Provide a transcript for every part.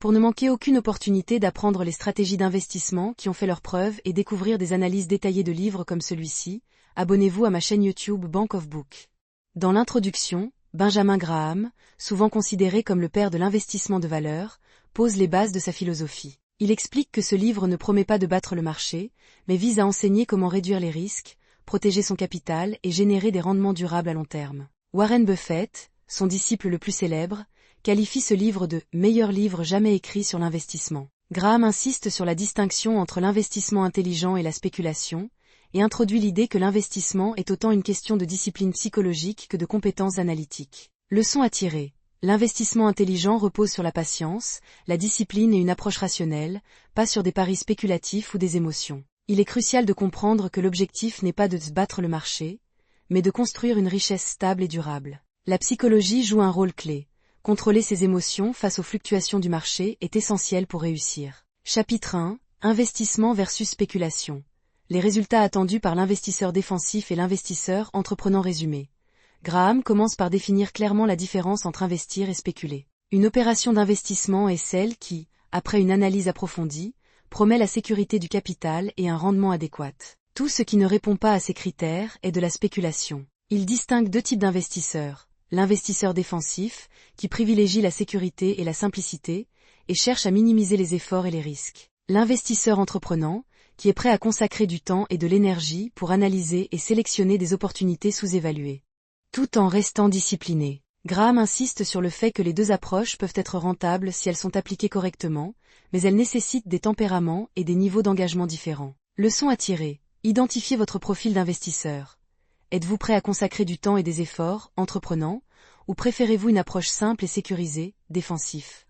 Pour ne manquer aucune opportunité d'apprendre les stratégies d'investissement qui ont fait leurs preuves et découvrir des analyses détaillées de livres comme celui-ci, abonnez-vous à ma chaîne YouTube Bank of Book. Dans l'introduction, Benjamin Graham, souvent considéré comme le père de l'investissement de valeur, pose les bases de sa philosophie. Il explique que ce livre ne promet pas de battre le marché, mais vise à enseigner comment réduire les risques, protéger son capital et générer des rendements durables à long terme. Warren Buffett, son disciple le plus célèbre, qualifie ce livre de « meilleur livre jamais écrit sur l'investissement ». Graham insiste sur la distinction entre l'investissement intelligent et la spéculation, et introduit l'idée que l'investissement est autant une question de discipline psychologique que de compétences analytiques. Leçon à tirer. L'investissement intelligent repose sur la patience, la discipline et une approche rationnelle, pas sur des paris spéculatifs ou des émotions. Il est crucial de comprendre que l'objectif n'est pas de se battre le marché, mais de construire une richesse stable et durable. La psychologie joue un rôle clé. Contrôler ses émotions face aux fluctuations du marché est essentiel pour réussir. Chapitre 1. Investissement versus spéculation. Les résultats attendus par l'investisseur défensif et l'investisseur entreprenant résumé. Graham commence par définir clairement la différence entre investir et spéculer. Une opération d'investissement est celle qui, après une analyse approfondie, promet la sécurité du capital et un rendement adéquat. Tout ce qui ne répond pas à ces critères est de la spéculation. Il distingue deux types d'investisseurs. L'investisseur défensif, qui privilégie la sécurité et la simplicité, et cherche à minimiser les efforts et les risques. L'investisseur entreprenant, qui est prêt à consacrer du temps et de l'énergie pour analyser et sélectionner des opportunités sous-évaluées. Tout en restant discipliné. Graham insiste sur le fait que les deux approches peuvent être rentables si elles sont appliquées correctement, mais elles nécessitent des tempéraments et des niveaux d'engagement différents. Leçon à tirer. Identifiez votre profil d'investisseur. Êtes-vous prêt à consacrer du temps et des efforts, entreprenant, ou préférez-vous une approche simple et sécurisée, défensif?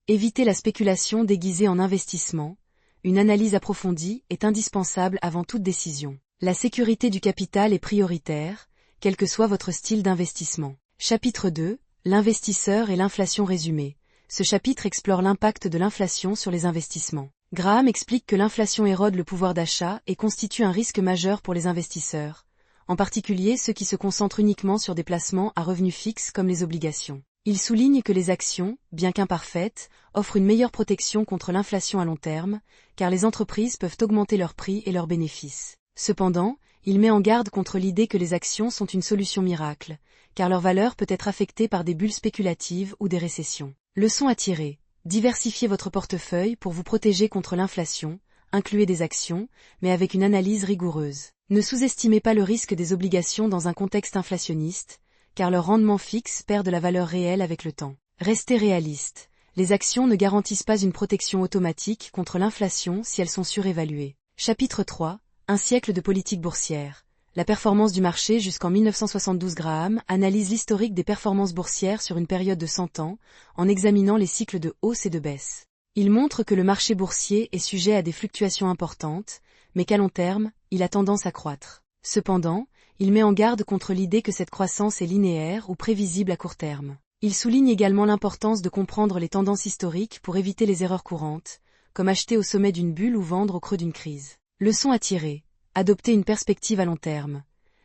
Évitez la spéculation déguisée en investissement. Une analyse approfondie est indispensable avant toute décision. La sécurité du capital est prioritaire, quel que soit votre style d'investissement. Chapitre 2. L'investisseur et l'inflation résumée. Ce chapitre explore l'impact de l'inflation sur les investissements. Graham explique que l'inflation érode le pouvoir d'achat et constitue un risque majeur pour les investisseurs, en particulier ceux qui se concentrent uniquement sur des placements à revenus fixes comme les obligations. Il souligne que les actions, bien qu'imparfaites, offrent une meilleure protection contre l'inflation à long terme, car les entreprises peuvent augmenter leurs prix et leurs bénéfices. Cependant, il met en garde contre l'idée que les actions sont une solution miracle, car leur valeur peut être affectée par des bulles spéculatives ou des récessions. Leçon à tirer. Diversifiez votre portefeuille pour vous protéger contre l'inflation, incluez des actions, mais avec une analyse rigoureuse. Ne sous-estimez pas le risque des obligations dans un contexte inflationniste, car leur rendement fixe perd de la valeur réelle avec le temps. Restez réaliste. Les actions ne garantissent pas une protection automatique contre l'inflation si elles sont surévaluées. Chapitre 3. Un siècle de politique boursière. La performance du marché jusqu'en 1972. Graham analyse l'historique des performances boursières sur une période de 100 ans, en examinant les cycles de hausse et de baisse. Il montre que le marché boursier est sujet à des fluctuations importantes, mais qu'à long terme, il a tendance à croître. Cependant, il met en garde contre l'idée que cette croissance est linéaire ou prévisible à court terme. Il souligne également l'importance de comprendre les tendances historiques pour éviter les erreurs courantes, comme acheter au sommet d'une bulle ou vendre au creux d'une crise. Leçon à tirer. Adopter une perspective à long terme.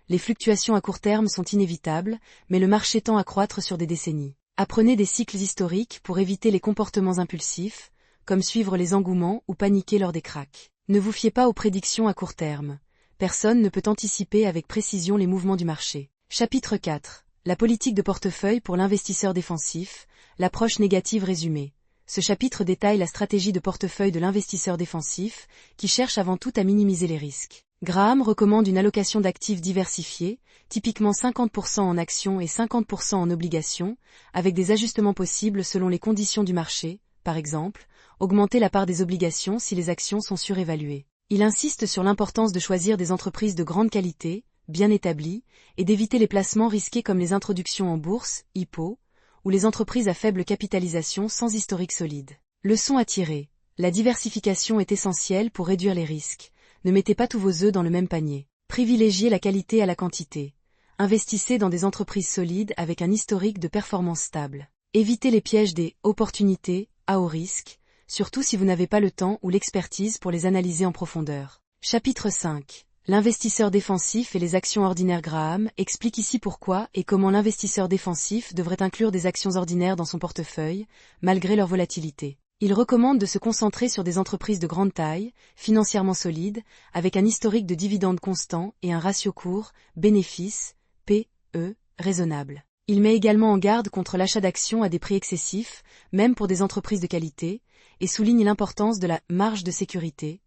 Les fluctuations à court terme sont inévitables, mais le marché tend à croître sur des décennies. Apprenez des cycles historiques pour éviter les comportements impulsifs, comme suivre les engouements ou paniquer lors des cracks. Ne vous fiez pas aux prédictions à court terme. Personne ne peut anticiper avec précision les mouvements du marché. Chapitre 4. La politique de portefeuille pour l'investisseur défensif, l'approche négative résumée. Ce chapitre détaille la stratégie de portefeuille de l'investisseur défensif, qui cherche avant tout à minimiser les risques. Graham recommande une allocation d'actifs diversifiés, typiquement 50% en actions et 50% en obligations, avec des ajustements possibles selon les conditions du marché, par exemple, augmenter la part des obligations si les actions sont surévaluées. Il insiste sur l'importance de choisir des entreprises de grande qualité, bien établies, et d'éviter les placements risqués comme les introductions en bourse, IPO, ou les entreprises à faible capitalisation sans historique solide. Leçon à tirer. La diversification est essentielle pour réduire les risques. Ne mettez pas tous vos œufs dans le même panier. Privilégiez la qualité à la quantité. Investissez dans des entreprises solides avec un historique de performance stable. Évitez les pièges des opportunités à haut risque, surtout si vous n'avez pas le temps ou l'expertise pour les analyser en profondeur. Chapitre 5. L'investisseur défensif et les actions ordinaires. Graham explique ici pourquoi et comment l'investisseur défensif devrait inclure des actions ordinaires dans son portefeuille, malgré leur volatilité. Il recommande de se concentrer sur des entreprises de grande taille, financièrement solides, avec un historique de dividendes constant et un ratio cours, bénéfice, P/E, raisonnable. Il met également en garde contre l'achat d'actions à des prix excessifs, même pour des entreprises de qualité, et souligne l'importance de la marge de sécurité,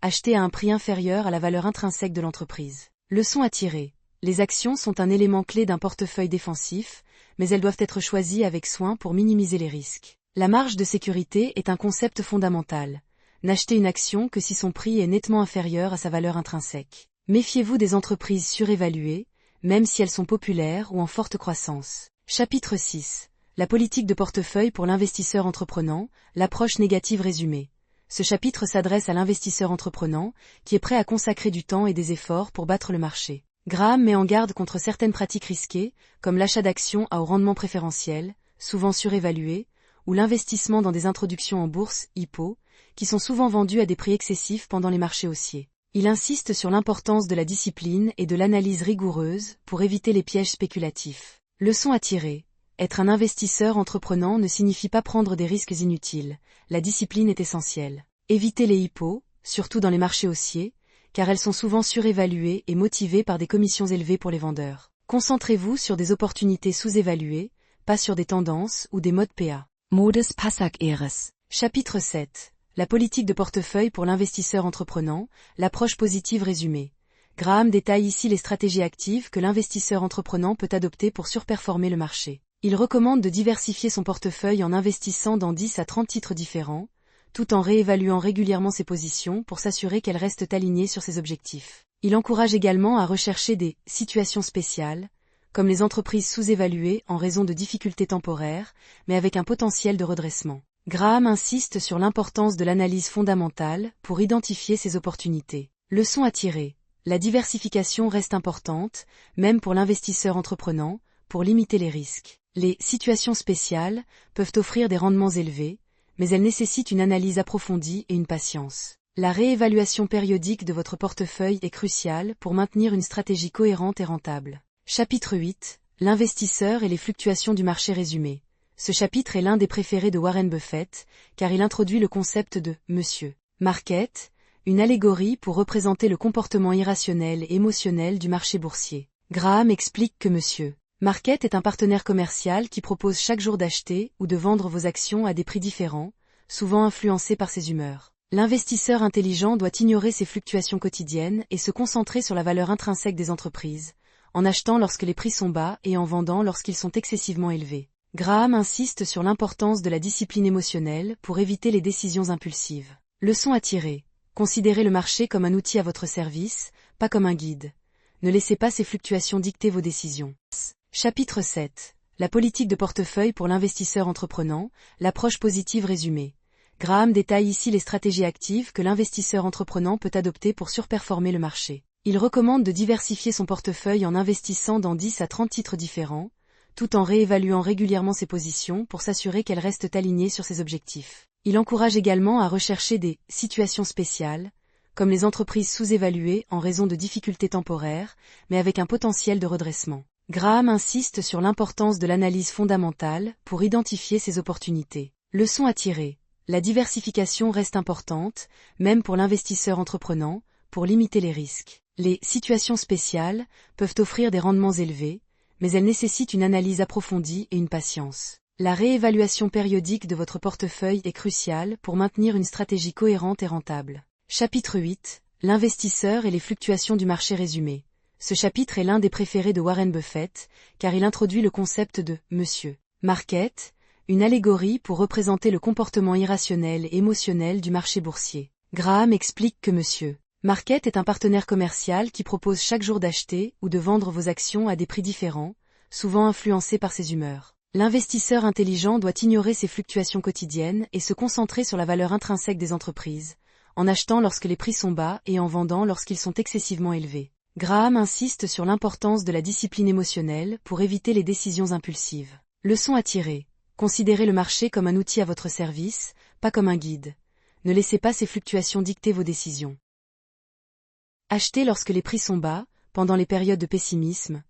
acheter à un prix inférieur à la valeur intrinsèque de l'entreprise. Leçon à tirer. Les actions sont un élément clé d'un portefeuille défensif, mais elles doivent être choisies avec soin pour minimiser les risques. La marge de sécurité est un concept fondamental. N'achetez une action que si son prix est nettement inférieur à sa valeur intrinsèque. Méfiez-vous des entreprises surévaluées, même si elles sont populaires ou en forte croissance. Chapitre 6. La politique de portefeuille pour l'investisseur entreprenant, l'approche négative résumée. Ce chapitre s'adresse à l'investisseur entreprenant, qui est prêt à consacrer du temps et des efforts pour battre le marché. Graham met en garde contre certaines pratiques risquées, comme l'achat d'actions à haut rendement préférentiel, souvent surévaluées, ou l'investissement dans des introductions en bourse, IPO, qui sont souvent vendues à des prix excessifs pendant les marchés haussiers. Il insiste sur l'importance de la discipline et de l'analyse rigoureuse pour éviter les pièges spéculatifs. Leçon à tirer. Être un investisseur entreprenant ne signifie pas prendre des risques inutiles. La discipline est essentielle. Évitez les IPO, surtout dans les marchés haussiers, car elles sont souvent surévaluées et motivées par des commissions élevées pour les vendeurs. Concentrez-vous sur des opportunités sous-évaluées, pas sur des tendances ou des modes PA. Modus Passageres. Chapitre 7. La politique de portefeuille pour l'investisseur entreprenant, l'approche positive résumée. Graham détaille ici les stratégies actives que l'investisseur entreprenant peut adopter pour surperformer le marché. Il recommande de diversifier son portefeuille en investissant dans 10 à 30 titres différents, tout en réévaluant régulièrement ses positions pour s'assurer qu'elles restent alignées sur ses objectifs. Il encourage également à rechercher des situations spéciales, comme les entreprises sous-évaluées en raison de difficultés temporaires, mais avec un potentiel de redressement. Graham insiste sur l'importance de l'analyse fondamentale pour identifier ces opportunités. Leçon à tirer. La diversification reste importante, même pour l'investisseur entreprenant, pour limiter les risques. Les situations spéciales peuvent offrir des rendements élevés, mais elles nécessitent une analyse approfondie et une patience. La réévaluation périodique de votre portefeuille est cruciale pour maintenir une stratégie cohérente et rentable. Chapitre 8. L'investisseur et les fluctuations du marché résumé. Ce chapitre est l'un des préférés de Warren Buffett, car il introduit le concept de « Monsieur Market », une allégorie pour représenter le comportement irrationnel et émotionnel du marché boursier. Graham explique que Monsieur Market est un partenaire commercial qui propose chaque jour d'acheter ou de vendre vos actions à des prix différents, souvent influencés par ses humeurs. L'investisseur intelligent doit ignorer ces fluctuations quotidiennes et se concentrer sur la valeur intrinsèque des entreprises, en achetant lorsque les prix sont bas et en vendant lorsqu'ils sont excessivement élevés. Graham insiste sur l'importance de la discipline émotionnelle pour éviter les décisions impulsives. Leçon à tirer. Considérez le marché comme un outil à votre service, pas comme un guide. Ne laissez pas ces fluctuations dicter vos décisions. Chapitre 7. La politique de portefeuille pour l'investisseur entreprenant, l'approche positive résumée. Graham détaille ici les stratégies actives que l'investisseur entreprenant peut adopter pour surperformer le marché. Il recommande de diversifier son portefeuille en investissant dans 10 à 30 titres différents, tout en réévaluant régulièrement ses positions pour s'assurer qu'elles restent alignées sur ses objectifs. Il encourage également à rechercher des situations spéciales, comme les entreprises sous-évaluées en raison de difficultés temporaires, mais avec un potentiel de redressement. Graham insiste sur l'importance de l'analyse fondamentale pour identifier ces opportunités. Leçon à tirer. La diversification reste importante, même pour l'investisseur entreprenant, pour limiter les risques. Les situations spéciales peuvent offrir des rendements élevés, mais elles nécessitent une analyse approfondie et une patience. La réévaluation périodique de votre portefeuille est cruciale pour maintenir une stratégie cohérente et rentable. Chapitre 8. L'investisseur et les fluctuations du marché résumé. Ce chapitre est l'un des préférés de Warren Buffett, car il introduit le concept de « Monsieur Market », une allégorie pour représenter le comportement irrationnel et émotionnel du marché boursier. Graham explique que Monsieur Market est un partenaire commercial qui propose chaque jour d'acheter ou de vendre vos actions à des prix différents, souvent influencés par ses humeurs. L'investisseur intelligent doit ignorer ces fluctuations quotidiennes et se concentrer sur la valeur intrinsèque des entreprises, en achetant lorsque les prix sont bas et en vendant lorsqu'ils sont excessivement élevés. Graham insiste sur l'importance de la discipline émotionnelle pour éviter les décisions impulsives. Leçon à tirer. Considérez le marché comme un outil à votre service, pas comme un guide. Ne laissez pas ces fluctuations dicter vos décisions. Achetez lorsque les prix sont bas, pendant les périodes de pessimisme,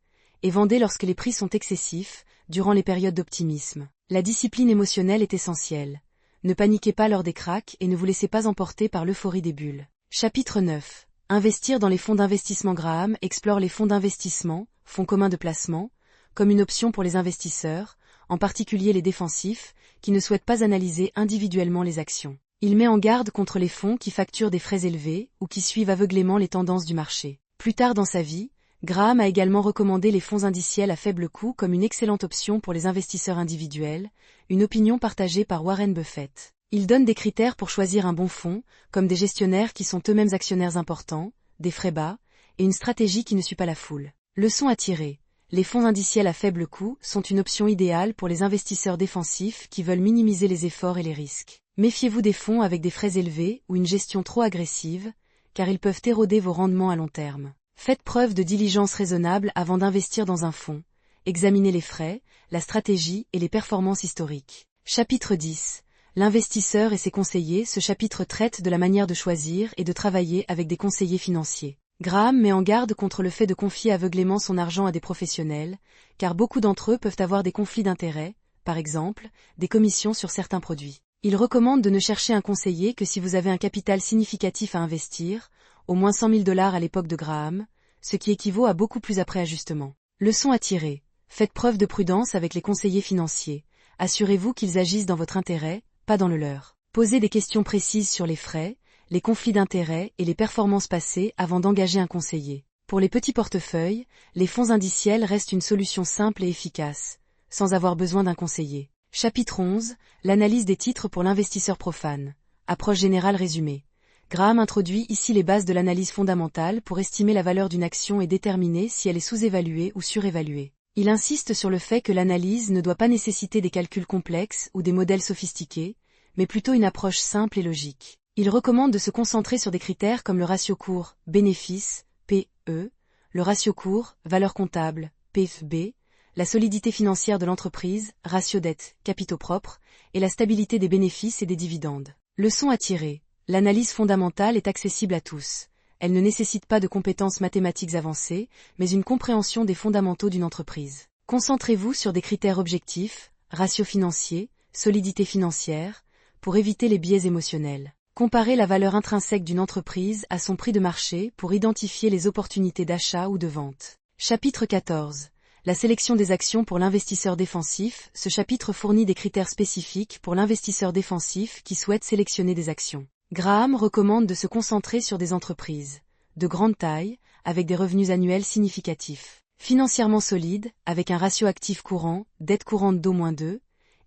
et vendez lorsque les prix sont excessifs, durant les périodes d'optimisme. La discipline émotionnelle est essentielle. ne paniquez pas lors des cracks et ne vous laissez pas emporter par l'euphorie des bulles. Chapitre 9. Investir dans les fonds d'investissement. Graham explore les fonds d'investissement, fonds communs de placement, comme une option pour les investisseurs, en particulier les défensifs, qui ne souhaitent pas analyser individuellement les actions. Il met en garde contre les fonds qui facturent des frais élevés ou qui suivent aveuglément les tendances du marché. Plus tard dans sa vie, Graham a également recommandé les fonds indiciels à faible coût comme une excellente option pour les investisseurs individuels, une opinion partagée par Warren Buffett. Il donne des critères pour choisir un bon fonds, comme des gestionnaires qui sont eux-mêmes actionnaires importants, des frais bas, et une stratégie qui ne suit pas la foule. Leçon à tirer. Les fonds indiciels à faible coût sont une option idéale pour les investisseurs défensifs qui veulent minimiser les efforts et les risques. Méfiez-vous des fonds avec des frais élevés ou une gestion trop agressive, car ils peuvent éroder vos rendements à long terme. Faites preuve de diligence raisonnable avant d'investir dans un fonds. Examinez les frais, la stratégie et les performances historiques. Chapitre 10. L'investisseur et ses conseillers. Ce chapitre traite de la manière de choisir et de travailler avec des conseillers financiers. Graham met en garde contre le fait de confier aveuglément son argent à des professionnels, car beaucoup d'entre eux peuvent avoir des conflits d'intérêts, par exemple, des commissions sur certains produits. Il recommande de ne chercher un conseiller que si vous avez un capital significatif à investir, au moins $100 000 à l'époque de Graham, ce qui équivaut à beaucoup plus après ajustement. Leçon à tirer. Faites preuve de prudence avec les conseillers financiers. Assurez-vous qu'ils agissent dans votre intérêt, pas dans le leur. Posez des questions précises sur les frais, les conflits d'intérêts et les performances passées avant d'engager un conseiller. Pour les petits portefeuilles, les fonds indiciels restent une solution simple et efficace, sans avoir besoin d'un conseiller. Chapitre 11. L'analyse des titres pour l'investisseur profane. Approche générale résumée. Graham introduit ici les bases de l'analyse fondamentale pour estimer la valeur d'une action et déterminer si elle est sous-évaluée ou surévaluée. Il insiste sur le fait que l'analyse ne doit pas nécessiter des calculs complexes ou des modèles sophistiqués, mais plutôt une approche simple et logique. Il recommande de se concentrer sur des critères comme le ratio cours-bénéfice, PE, le ratio cours-valeur comptable, PFB, la solidité financière de l'entreprise, ratio dette, capitaux propres, et la stabilité des bénéfices et des dividendes. Leçon à tirer. L'analyse fondamentale est accessible à tous. Elle ne nécessite pas de compétences mathématiques avancées, mais une compréhension des fondamentaux d'une entreprise. Concentrez-vous sur des critères objectifs, ratio financier, solidité financière, pour éviter les biais émotionnels. Comparez la valeur intrinsèque d'une entreprise à son prix de marché pour identifier les opportunités d'achat ou de vente. Chapitre 14. La sélection des actions pour l'investisseur défensif. Ce chapitre fournit des critères spécifiques pour l'investisseur défensif qui souhaite sélectionner des actions. Graham recommande de se concentrer sur des entreprises de grande taille, avec des revenus annuels significatifs, financièrement solides, avec un ratio actif courant, dette courante d'au moins 2,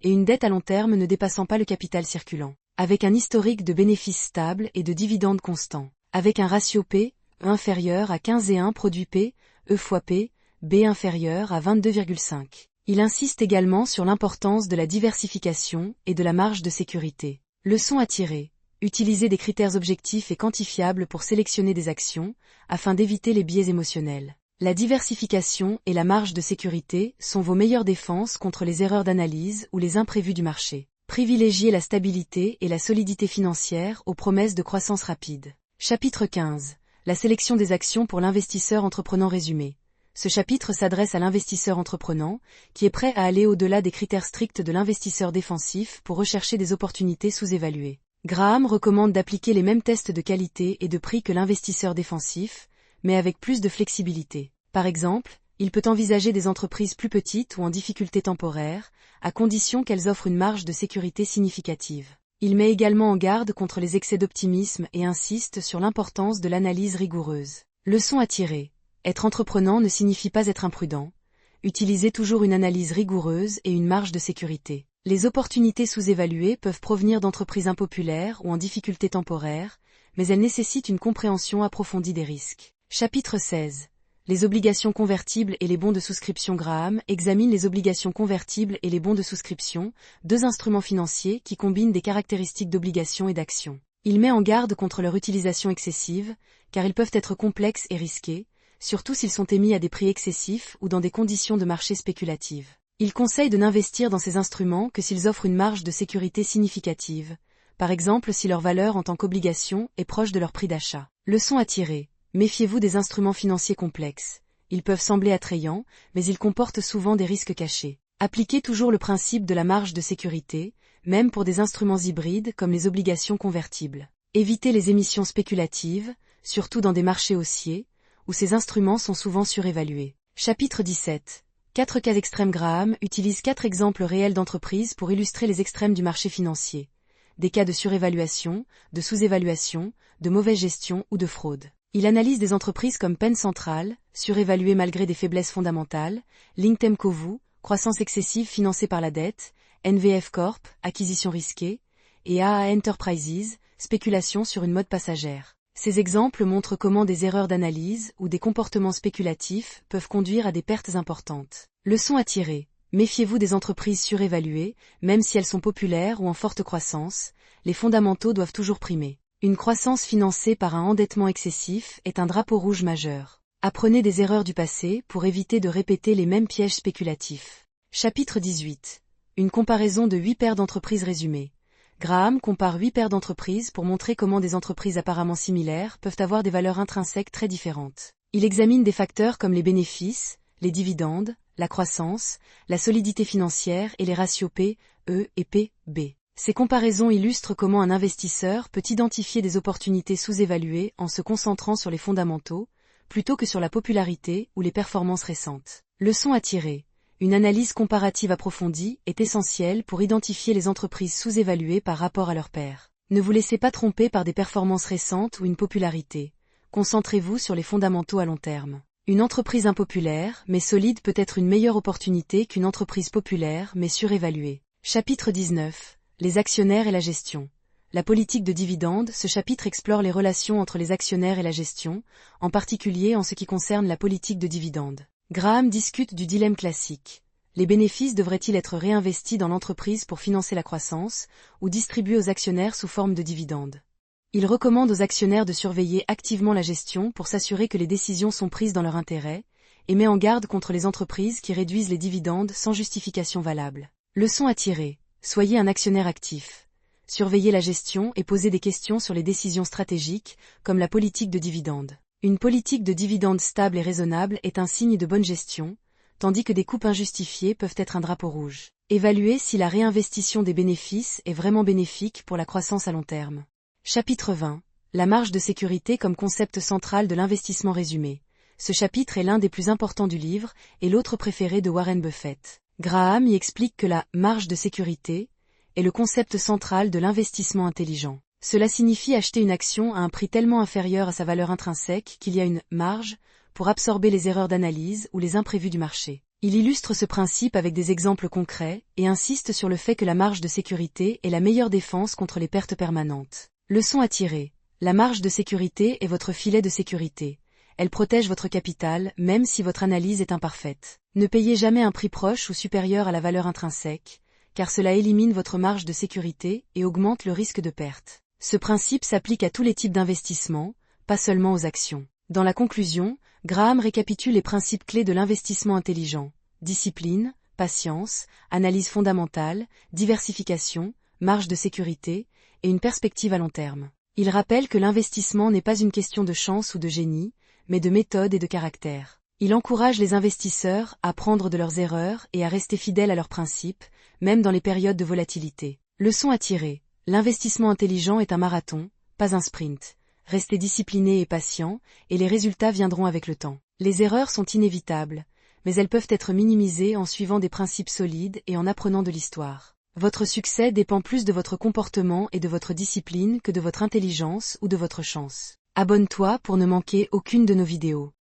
et une dette à long terme ne dépassant pas le capital circulant, avec un historique de bénéfices stable et de dividendes constants, avec un ratio P, E inférieur à 15 et 1 produit P, E fois P, B inférieur à 22,5. Il insiste également sur l'importance de la diversification et de la marge de sécurité. Leçon à tirer. Utilisez des critères objectifs et quantifiables pour sélectionner des actions, afin d'éviter les biais émotionnels. La diversification et la marge de sécurité sont vos meilleures défenses contre les erreurs d'analyse ou les imprévus du marché. Privilégiez la stabilité et la solidité financière aux promesses de croissance rapide. Chapitre 15. La sélection des actions pour l'investisseur entreprenant résumé. Ce chapitre s'adresse à l'investisseur entreprenant, qui est prêt à aller au-delà des critères stricts de l'investisseur défensif pour rechercher des opportunités sous-évaluées. Graham recommande d'appliquer les mêmes tests de qualité et de prix que l'investisseur défensif, mais avec plus de flexibilité. Par exemple, il peut envisager des entreprises plus petites ou en difficulté temporaire, à condition qu'elles offrent une marge de sécurité significative. Il met également en garde contre les excès d'optimisme et insiste sur l'importance de l'analyse rigoureuse. Leçon à tirer. Être entreprenant ne signifie pas être imprudent. Utilisez toujours une analyse rigoureuse et une marge de sécurité. Les opportunités sous-évaluées peuvent provenir d'entreprises impopulaires ou en difficulté temporaire, mais elles nécessitent une compréhension approfondie des risques. Chapitre 16. Les obligations convertibles et les bons de souscription. Graham examine les obligations convertibles et les bons de souscription, deux instruments financiers qui combinent des caractéristiques d'obligations et d'actions. Il met en garde contre leur utilisation excessive, car ils peuvent être complexes et risqués, surtout s'ils sont émis à des prix excessifs ou dans des conditions de marché spéculatives. Il conseille de n'investir dans ces instruments que s'ils offrent une marge de sécurité significative, par exemple si leur valeur en tant qu'obligation est proche de leur prix d'achat. Leçon à tirer. Méfiez-vous des instruments financiers complexes. Ils peuvent sembler attrayants, mais ils comportent souvent des risques cachés. Appliquez toujours le principe de la marge de sécurité, même pour des instruments hybrides comme les obligations convertibles. Évitez les émissions spéculatives, surtout dans des marchés haussiers, où ces instruments sont souvent surévalués. Chapitre 17. 4 cas extrêmes. Graham utilise 4 exemples réels d'entreprises pour illustrer les extrêmes du marché financier. Des cas de surévaluation, de sous-évaluation, de mauvaise gestion ou de fraude. Il analyse des entreprises comme Penn Central, surévaluées malgré des faiblesses fondamentales, Linkem Kovu, croissance excessive financée par la dette, NVF Corp, acquisition risquée, et AA Enterprises, spéculation sur une mode passagère. Ces exemples montrent comment des erreurs d'analyse ou des comportements spéculatifs peuvent conduire à des pertes importantes. Leçon à tirer. Méfiez-vous des entreprises surévaluées, même si elles sont populaires ou en forte croissance, les fondamentaux doivent toujours primer. Une croissance financée par un endettement excessif est un drapeau rouge majeur. Apprenez des erreurs du passé pour éviter de répéter les mêmes pièges spéculatifs. Chapitre 18. Une comparaison de 8 paires d'entreprises résumées. Graham compare 8 paires d'entreprises pour montrer comment des entreprises apparemment similaires peuvent avoir des valeurs intrinsèques très différentes. Il examine des facteurs comme les bénéfices, les dividendes, la croissance, la solidité financière et les ratios P, E et P/B. Ces comparaisons illustrent comment un investisseur peut identifier des opportunités sous-évaluées en se concentrant sur les fondamentaux, plutôt que sur la popularité ou les performances récentes. Leçon à tirer. Une analyse comparative approfondie est essentielle pour identifier les entreprises sous-évaluées par rapport à leurs pairs. Ne vous laissez pas tromper par des performances récentes ou une popularité. Concentrez-vous sur les fondamentaux à long terme. Une entreprise impopulaire, mais solide peut être une meilleure opportunité qu'une entreprise populaire, mais surévaluée. Chapitre 19. Les actionnaires et la gestion. La politique de dividendes. Ce chapitre explore les relations entre les actionnaires et la gestion, en particulier en ce qui concerne la politique de dividendes. Graham discute du dilemme classique. Les bénéfices devraient-ils être réinvestis dans l'entreprise pour financer la croissance, ou distribués aux actionnaires sous forme de dividendes? Il recommande aux actionnaires de surveiller activement la gestion pour s'assurer que les décisions sont prises dans leur intérêt, et met en garde contre les entreprises qui réduisent les dividendes sans justification valable. Leçon à tirer. Soyez un actionnaire actif. Surveillez la gestion et posez des questions sur les décisions stratégiques, comme la politique de dividendes. Une politique de dividendes stable et raisonnable est un signe de bonne gestion, tandis que des coupes injustifiées peuvent être un drapeau rouge. Évaluez si la réinvestition des bénéfices est vraiment bénéfique pour la croissance à long terme. Chapitre 20. La marge de sécurité comme concept central de l'investissement résumé. Ce chapitre est l'un des plus importants du livre et l'autre préféré de Warren Buffett. Graham y explique que la marge de sécurité est le concept central de l'investissement intelligent. Cela signifie acheter une action à un prix tellement inférieur à sa valeur intrinsèque qu'il y a une marge pour absorber les erreurs d'analyse ou les imprévus du marché. Il illustre ce principe avec des exemples concrets et insiste sur le fait que la marge de sécurité est la meilleure défense contre les pertes permanentes. Leçon à tirer. La marge de sécurité est votre filet de sécurité. Elle protège votre capital même si votre analyse est imparfaite. Ne payez jamais un prix proche ou supérieur à la valeur intrinsèque, car cela élimine votre marge de sécurité et augmente le risque de perte. Ce principe s'applique à tous les types d'investissements, pas seulement aux actions. Dans la conclusion, Graham récapitule les principes clés de l'investissement intelligent. Discipline, patience, analyse fondamentale, diversification, marge de sécurité, et une perspective à long terme. Il rappelle que l'investissement n'est pas une question de chance ou de génie, mais de méthode et de caractère. Il encourage les investisseurs à apprendre de leurs erreurs et à rester fidèles à leurs principes, même dans les périodes de volatilité. Leçon à tirer. L'investissement intelligent est un marathon, pas un sprint. Restez discipliné et patient, et les résultats viendront avec le temps. Les erreurs sont inévitables, mais elles peuvent être minimisées en suivant des principes solides et en apprenant de l'histoire. Votre succès dépend plus de votre comportement et de votre discipline que de votre intelligence ou de votre chance. Abonne-toi pour ne manquer aucune de nos vidéos.